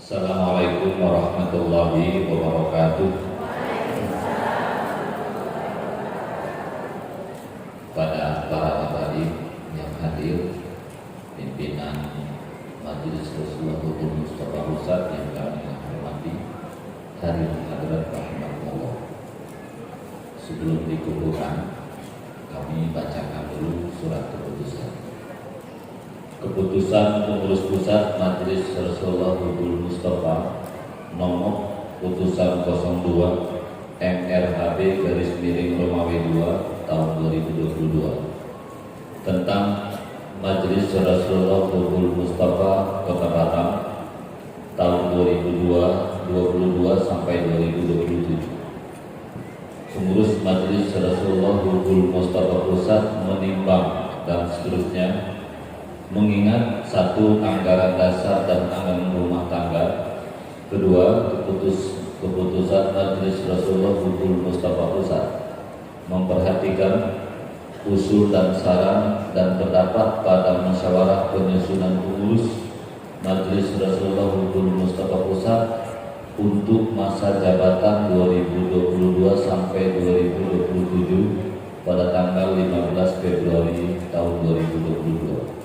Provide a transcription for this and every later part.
Assalamualaikum warahmatullahi wabarakatuh. Pada para hadirin yang hadir, pimpinan Majelis Rasulullah Mustafa Pusat yang kami hormati, hadirin hadirat rahimakumullah. Sebelum dikumpulkan, kami bacakan dulu surat keputusan. Keputusan Pengurus Pusat Majelis Rasulullah Mustafa nomor putusan 02 MRHB/Romawi 2 tahun 2022 tentang Majelis Rasulullah Mustafa Kota Batam tahun 2022 sampai 2027. Pengurus Majelis Rasulullah Mustafa Pusat menimbang dan seterusnya mengingat satu, anggaran dasar dan anggaran rumah tangga; kedua, keputusan Majelis Rasulullah Mustafa Pusat memperhatikan usul dan saran dan pendapat pada musyawarah penyusunan pengurus Majelis Rasulullah Mustafa Pusat untuk masa jabatan 2022 sampai 2027 pada tanggal 15 Februari tahun 2022.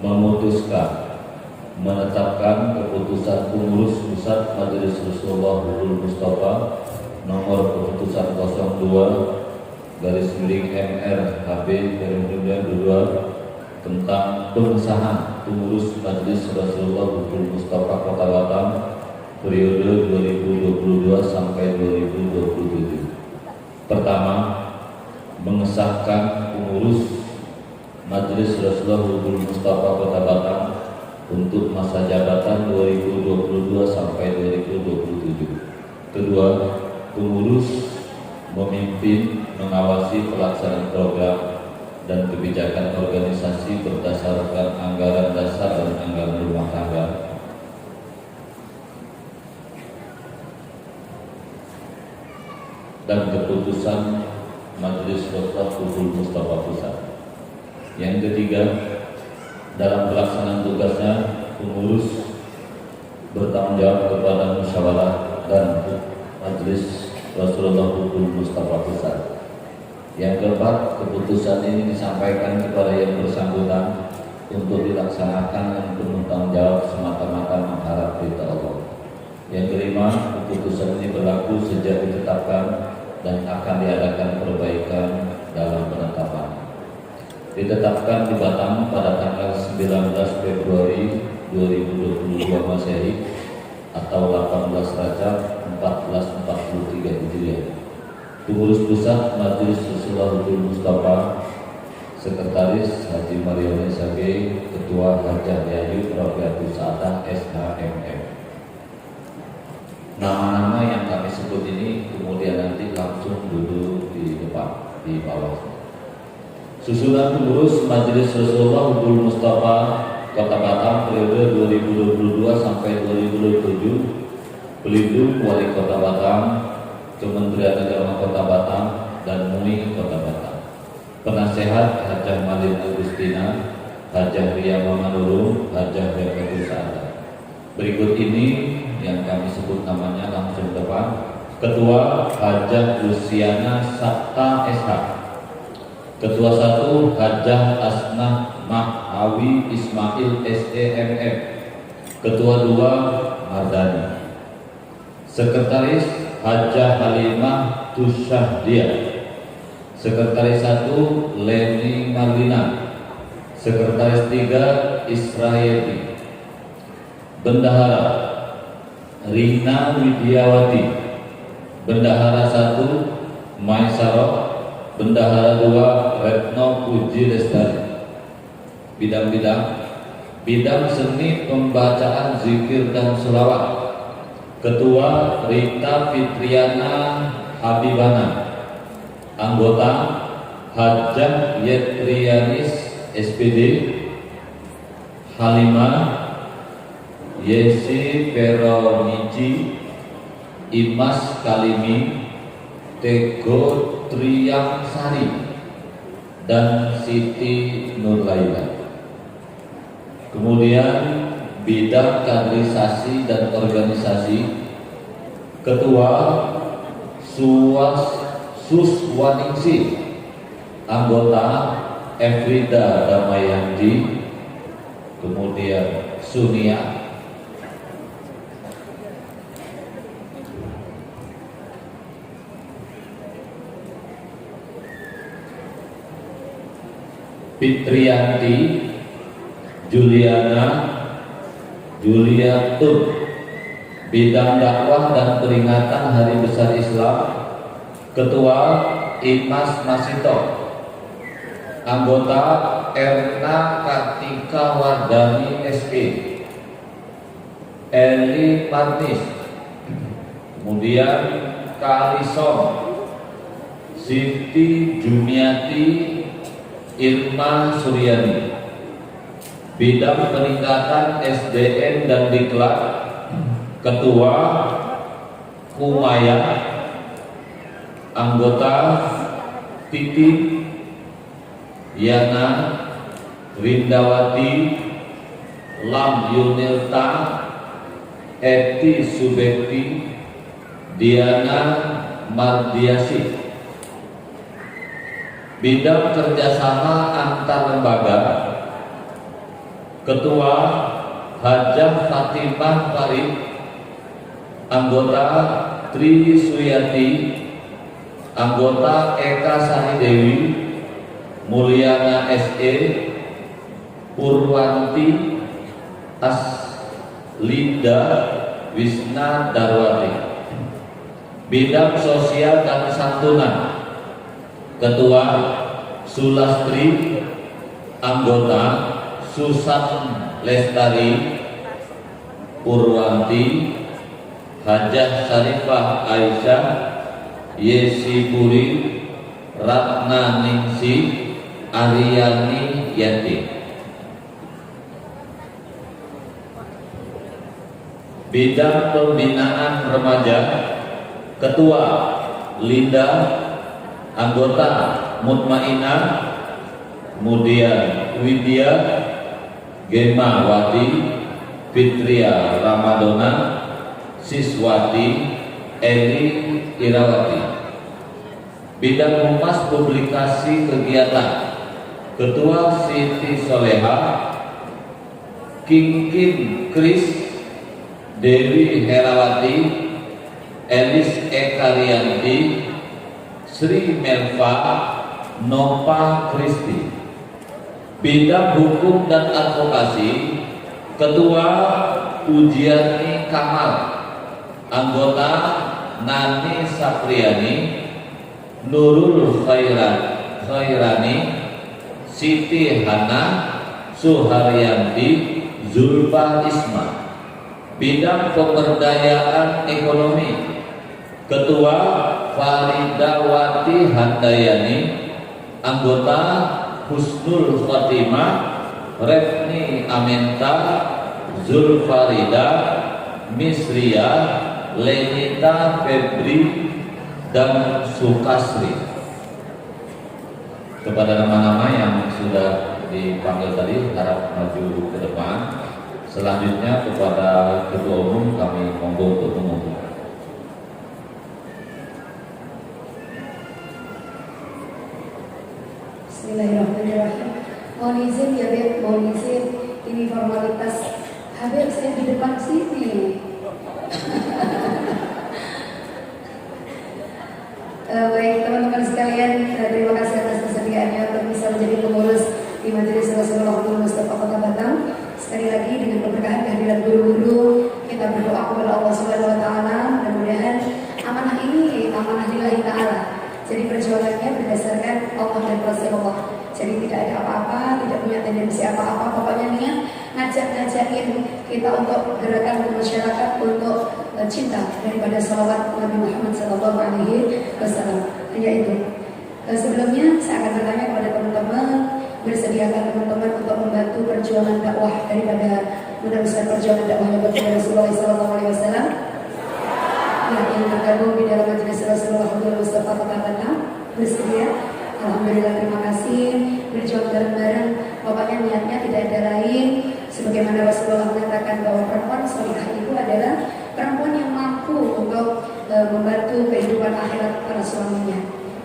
Memutuskan menetapkan keputusan Pengurus Pusat Majelis Rasulullah Mustafa nomor keputusan 02/MRHB/2022 tentang pengesahan Pengurus Majelis Rasulullah Mustafa Kota Batam periode 2022 sampai 2027. Pertama, mengesahkan Pengurus Majelis Rasulullah Mustafa Kota Batam untuk masa jabatan 2022 sampai 2027. Kedua, pengurus memimpin, mengawasi pelaksanaan program dan kebijakan organisasi berdasarkan anggaran dasar dan anggaran rumah tangga. Dan keputusan Majelis Rasulullah Mustafa Pusat. Yang ketiga, dalam pelaksanaan tugasnya, pengurus bertanggung jawab kepada musyawarah dan Majelis Rasulullah Mustafa Pusat. Yang keempat, keputusan ini disampaikan kepada yang bersangkutan untuk dilaksanakan dengan penuh tanggung jawab semata-mata mengharap ridha Allah. Yang kelima, keputusan ini berlaku sejak ditetapkan dan akan diadakan perbaikan dalam penetapan. Ditetapkan di Batam pada tanggal 19 Februari 2022 Masehi atau 18 Rajab 1443 Hijriah. Pengurus Pusat Majelis Rasulullah Mustafa, Sekretaris Haji Marione Sage, Ketua Hajah Yayu Rofiatul Sa'adah SHMM. Nama-nama yang kami sebut ini kemudian nanti langsung duduk di depan, di bawah. Susunan pengurus Majelis Rasulullah Mustafa Kota Batam periode 2022 sampai 2027: Pelindung Wali Kota Batam, Kementerian Agama Kota Batam, dan MUI Kota Batam. Penasehat Hajah Malin Agustina, Hajah Ria Mamanurung, Hajah Yayatul Sa'adah. Berikut ini yang kami sebut namanya langsung depan. Ketua Hajah Luciana Sakta SH. Ketua 1 Hajah Asnah Mahawi Ismail SEMM. Ketua 2 Mardani. Sekretaris Hajah Halimah Tusyahdia. Sekretaris 1 Leni Marlina. Sekretaris 3 Israeli. Bendahara Rina Widiawati. Bendahara 1 Maisaro. Bendahara 2 Retno Puji Lestari. Bidang seni pembacaan zikir dan selawat. Ketua Rita Fitriana Habibana. Anggota Hajah Yetrianis SPD. Halimah Yesi Peronici. Imas Kalimi, Tego Triang Sari, dan Siti Nurlaila. Kemudian bidang kaderisasi dan organisasi, Ketua Suswaningsi, anggota Efrida Damayanti, kemudian Sunia, Fitrianti, Juliana, Juliatun, bidang dakwah dan peringatan Hari Besar Islam, Ketua Imas Masito, anggota Erna Kartika Wardani SP, Eli Marnis, kemudian Kalison, Siti Jumiati, Irma Suryani, bidang peningkatan SDM dan Diklat, Ketua Kumaya, anggota Titi, Yana, Rindawati, Lam Yunilta, Eti Subekti, Diana Mardiasi, bidang kerjasama antar lembaga, Ketua Hajah Fatimah Farid, anggota Tri Suyati, anggota Eka Sanidewi, Mulyana SE, Purwanti Aslinda Wisna Darwati, bidang sosial dan santunan, Ketua Sulastri, anggota Susan Lestari, Purwanti, Hajah Sarifah Aisyah, Yesi Puri, Ratna Ningsi, Aryani Yati. Bidang pembinaan remaja, Ketua Linda, anggota Mutmainah, kemudian Widya Gemawati, Fitria Ramadona, Siswati, Eli Irawati. Bidang humas publikasi kegiatan, Ketua Siti Soleha, Kingkin Kris, Dewi Herawati, Elis Ekarianti, Sri Melva Nova Kristi. Bidang hukum dan advokasi, Ketua Ujiani Kamal, anggota Nani Sapriani, Nurul Khairani, Siti Hana, Suharyanti, Zulfa Isma. Bidang pemberdayaan ekonomi, Ketua Faridawati Handayani, anggota Husnul Khotimah, Refni Amenta, Zulfarida, Misria, Lenita Febri, dan Sukasri. Kepada nama-nama yang sudah dipanggil tadi, harap maju ke depan. Selanjutnya kepada Ketua Umum kami monggo untuk mengumumkan. Bismillahirrahmanirrahim. Mohon izin ya Beb, mohon izin. Ini formalitas. Habib saya di depan sini. Baik teman-teman sekalian, terima kasih atas kesediaannya untuk bisa menjadi pengurus di Majelis Rasulullah Mustafa Kota Batam. Sekali lagi dengan keberkahan kehadiran guru-guru, kita berdoa kepada Allah Subhanahu Wa Taala. Mudah-mudahan amanah ini amanah lillahi Taala. Jadi perjuangannya berdasarkan Allah dan Rasulullah. Jadi tidak ada apa-apa, tidak punya tendensi apa-apa. Pokoknya niat ngajakin kita untuk gerakan masyarakat untuk cinta daripada salawat Nabi Muhammad SAW. Hanya itu. Sebelumnya saya akan bertanya kepada teman-teman, bersediakah teman-teman untuk membantu perjuangan dakwah daripada meneruskan perjuangan dakwahnya kepada Rasulullah SAW? Yang tergabung di dalam Majelis Rasulullah Mustafa Kota Batam bersedia. Alhamdulillah, terima kasih. Berjuang bareng-bareng. Pokoknya niatnya tidak ada lain. Sebagaimana Rasulullah mengatakan, mengingatkan bahwa perempuan salihah itu adalah perempuan yang mampu untuk membantu kehidupan akhirat para suaminya.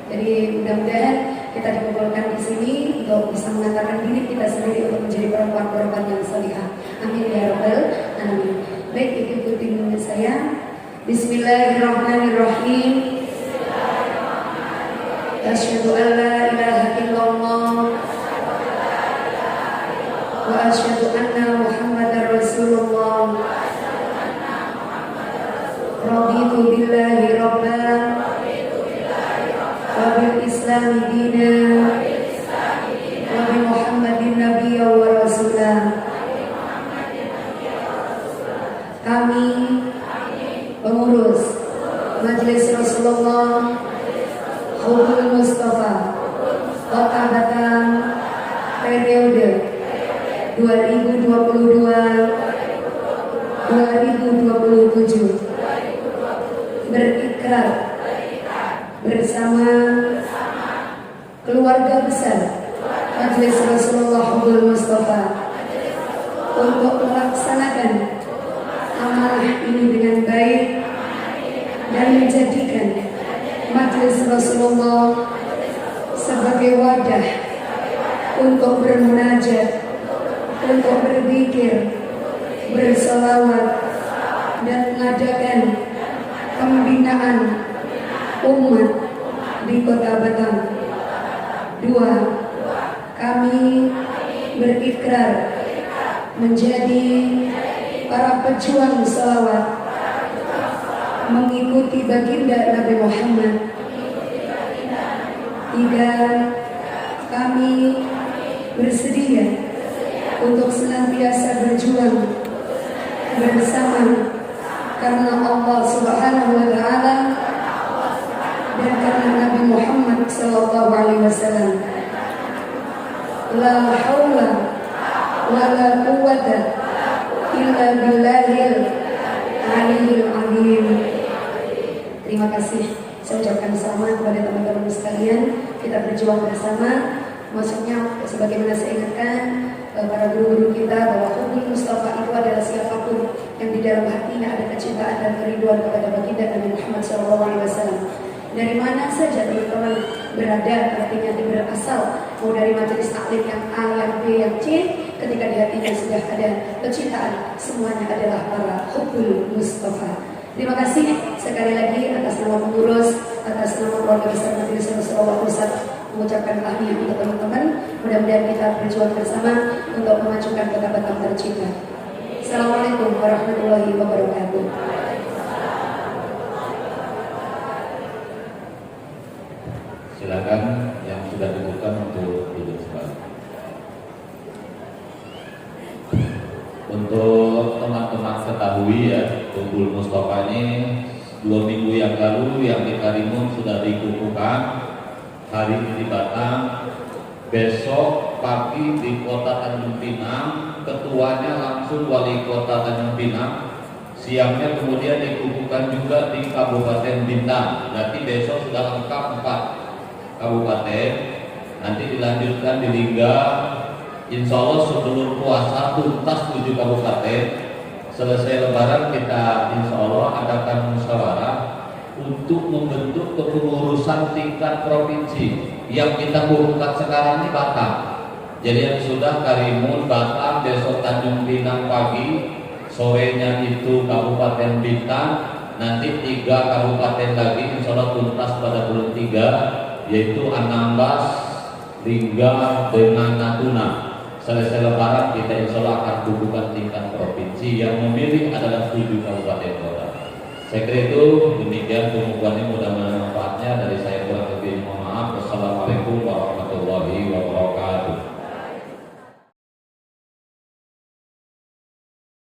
Jadi mudah-mudahan kita dikumpulkan di sini untuk bisa mengantarkan diri kita sendiri untuk menjadi perempuan-perempuan yang salihah. Amin ya rabbal alamin. Baik, ikuti dengan saya. Bismillahirrahmanirrahim. Asyhadu an la ilaha illallah wa asyhadu anna Muhammadar Rasulullah. Raditu billahi rabban wa bil islami dinan wa bi Muhammadin nabiyya wa rasulah. Kami pengurus Majelis Rasulullah Hubul Mustafa Kota Batam periode 2022-2027 berikrar bersama keluarga besar Majelis Rasulullah Hubul Mustafa untuk melaksanakan amanah ini dengan baik dan menjadikan Majelis Rasulullah sebagai wadah untuk bermunajat, untuk berzikir, berselawat, dan mengadakan pembinaan umat di Kota Batam. 2. Kami berikrar menjadi para pejuang selawat, mengikuti baginda Nabi Muhammad. 3. Kami bersedia untuk senantiasa berjuang bersama karena Allah Subhanahu wa taala dan karena Nabi Muhammad sallallahu alaihi wasallam. La haula wa la quwwata illa billahil aliyyil azim. Terima kasih. Saya ucapkan selamat kepada teman-teman sekalian. Kita berjuang bersama. Maksudnya sebagaimana saya ingatkan para guru-guru kita bahwa Hubul Mustafa itu adalah siapapun yang di dalam hatinya ada kecintaan dan kerinduan kepada baginda Nabi Muhammad SAW. Dari mana saja teman-teman berada, artinya berasal, mau dari majelis taklim yang A, yang B, yang C, ketika di hatinya sudah ada kecintaan, semuanya adalah para Hubul Mustafa. Terima kasih sekali lagi atas nama pengurus, atas nama keluarga besar Majelis Rasulullah Pusat, mengucapkan tahniah untuk teman-teman. Mudah-mudahan kita berjuang bersama untuk memajukan Kota Batam tercinta. Assalamualaikum warahmatullahi wabarakatuh. Silakan yang sudah dibuka untuk duduk kembali. Untuk teman-teman ketahui ya, Hubul Mustafa ini 2 minggu yang lalu yang di Karimun sudah dikukuhkan, hari ini di Batam, besok pagi di Kota Tanjung Pinang, ketuanya langsung Wali Kota Tanjung Pinang, siangnya kemudian dikukuhkan juga di Kabupaten Bintan. Berarti besok sudah lengkap 4 kabupaten, nanti dilanjutkan di Lingga. Insya Allah sebelum puasa tuntas 7 kabupaten. Selesai Lebaran kita insya Allah adakan musyawarah untuk membentuk kepengurusan tingkat provinsi. Yang kita kukuhkan sekarang ini Batam. Jadi yang sudah Karimun, Batam, besok Tanjung Pinang pagi, sorenya itu Kabupaten Bintan, nanti 3 kabupaten lagi insya Allah tuntas pada bulan 3, yaitu Anambas, Lingga dengan Natuna. Selesai Lebaran kita insya Allah akan kukuhkan tingkat provinsi. Yang memilih adalah 7 kabupaten kota. Saya kira itu demikian pengumumannya, mudah-mudahan manfaatnya. Dari saya kurang lebih